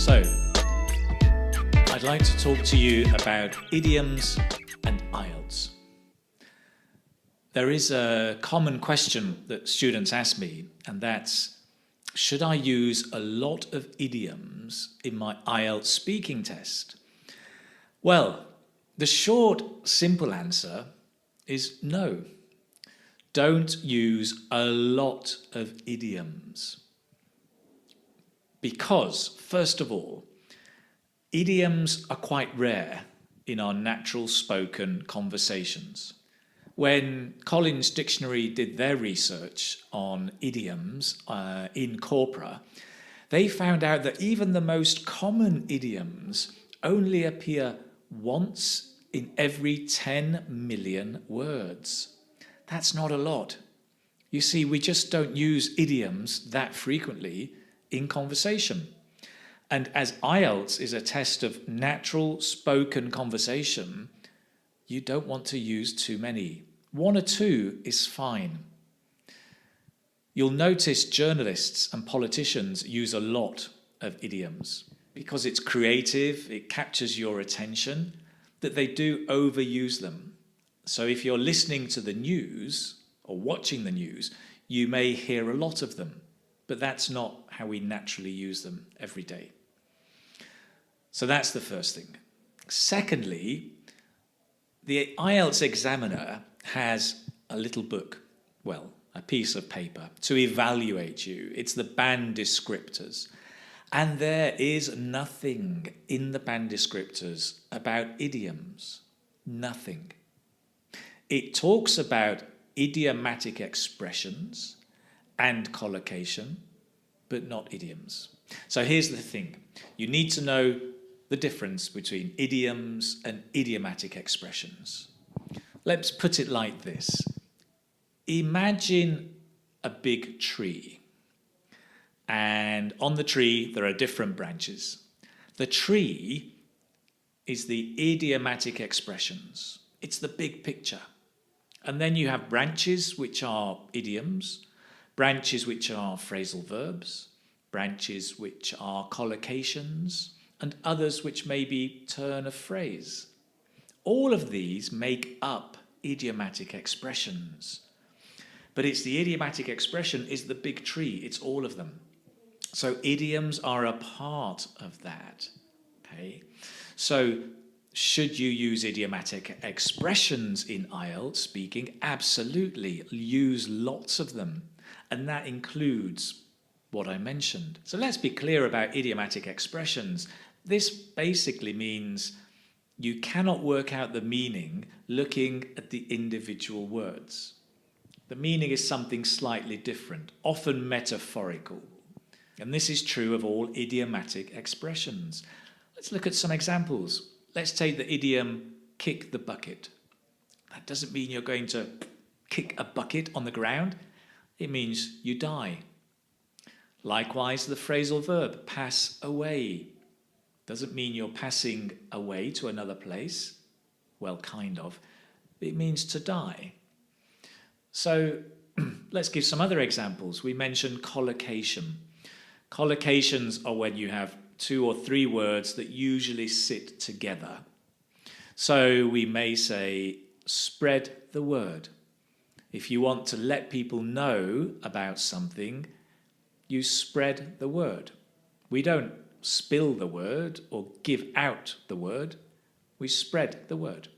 So, I'd like to talk to you about idioms and IELTS. There is a common question that students ask me, and that's, should I use a lot of idioms in my IELTS speaking test? Well, the short, simple answer is no. Don't use a lot of idioms. Because, first of all, idioms are quite rare in our natural spoken conversations. When Collins Dictionary did their research on idioms in corpora, they found out that even the most common idioms only appear once in every 10 million words. That's not a lot. You see, we just don't use idioms that frequently in conversation. And as IELTS is a test of natural spoken conversation, you don't want to use too many. 1 or 2 is fine. You'll notice journalists and politicians use a lot of idioms because it's creative, it captures your attention, that they do overuse them. So if you're listening to the news or watching the news, you may hear a lot of them, but that's not how we naturally use them every day. So that's the first thing. Secondly, the IELTS examiner has a little book, well, a piece of paper to evaluate you. It's the band descriptors. And there is nothing in the band descriptors about idioms. Nothing. It talks about idiomatic expressions and collocation, but not idioms. So here's the thing. You need to know the difference between idioms and idiomatic expressions. Let's put it like this. Imagine a big tree, and on the tree there are different branches. The tree is the idiomatic expressions. It's the big picture. And then you have branches which are idioms, branches which are phrasal verbs, branches which are collocations, and others which may be turn of phrase. All of these make up idiomatic expressions. But it's the idiomatic expression is the big tree. It's all of them. So idioms are a part of that. Okay. So should you use idiomatic expressions in IELTS speaking? Absolutely. Use lots of them. And that includes what I mentioned. So let's be clear about idiomatic expressions. This basically means you cannot work out the meaning looking at the individual words. The meaning is something slightly different, often metaphorical. And this is true of all idiomatic expressions. Let's look at some examples. Let's take the idiom, kick the bucket. That doesn't mean you're going to kick a bucket on the ground. It means you die. Likewise, the phrasal verb, pass away. Doesn't mean you're passing away to another place. Well, kind of. It means to die. So let's give some other examples. We mentioned collocation. Collocations are when you have 2 or 3 words that usually sit together. So we may say, spread the word. If you want to let people know about something, you spread the word. We don't spill the word or give out the word. We spread the word.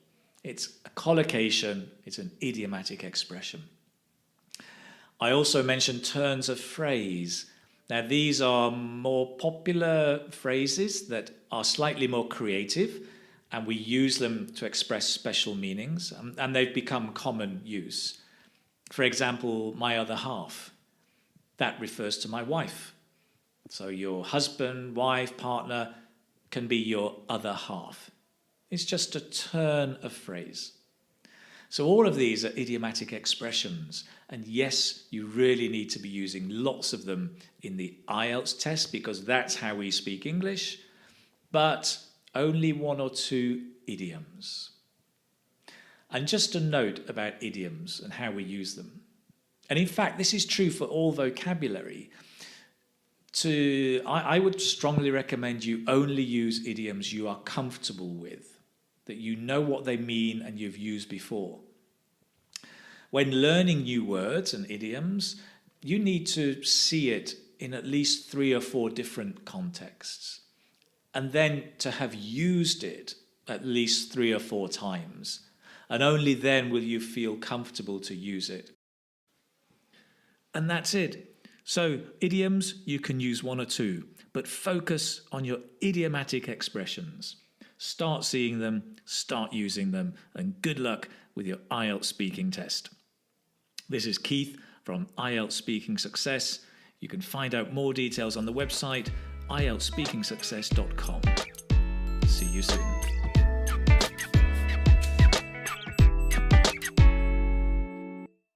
It's a collocation. It's an idiomatic expression. I also mentioned turns of phrase. Now, these are more popular phrases that are slightly more creative, and we use them to express special meanings, and they've become common use. For example, my other half. That refers to my wife. So your husband, wife, partner can be your other half. It's just a turn of phrase. So all of these are idiomatic expressions. And yes, you really need to be using lots of them in the IELTS test because that's how we speak English, but only 1 or 2 idioms. And just a note about idioms and how we use them. And in fact, this is true for all vocabulary. I would strongly recommend you only use idioms you are comfortable with, that you know what they mean and you've used before. When learning new words and idioms, you need to see it in at least 3 or 4 different contexts, and then to have used it at least 3 or 4 times, and only then will you feel comfortable to use it. And that's it. So idioms, you can use 1 or 2, but focus on your idiomatic expressions. Start seeing them, start using them, and good luck with your IELTS speaking test. This is Keith from IELTS Speaking Success. You can find out more details on the website ieltsspeakingsuccess.com. See you soon.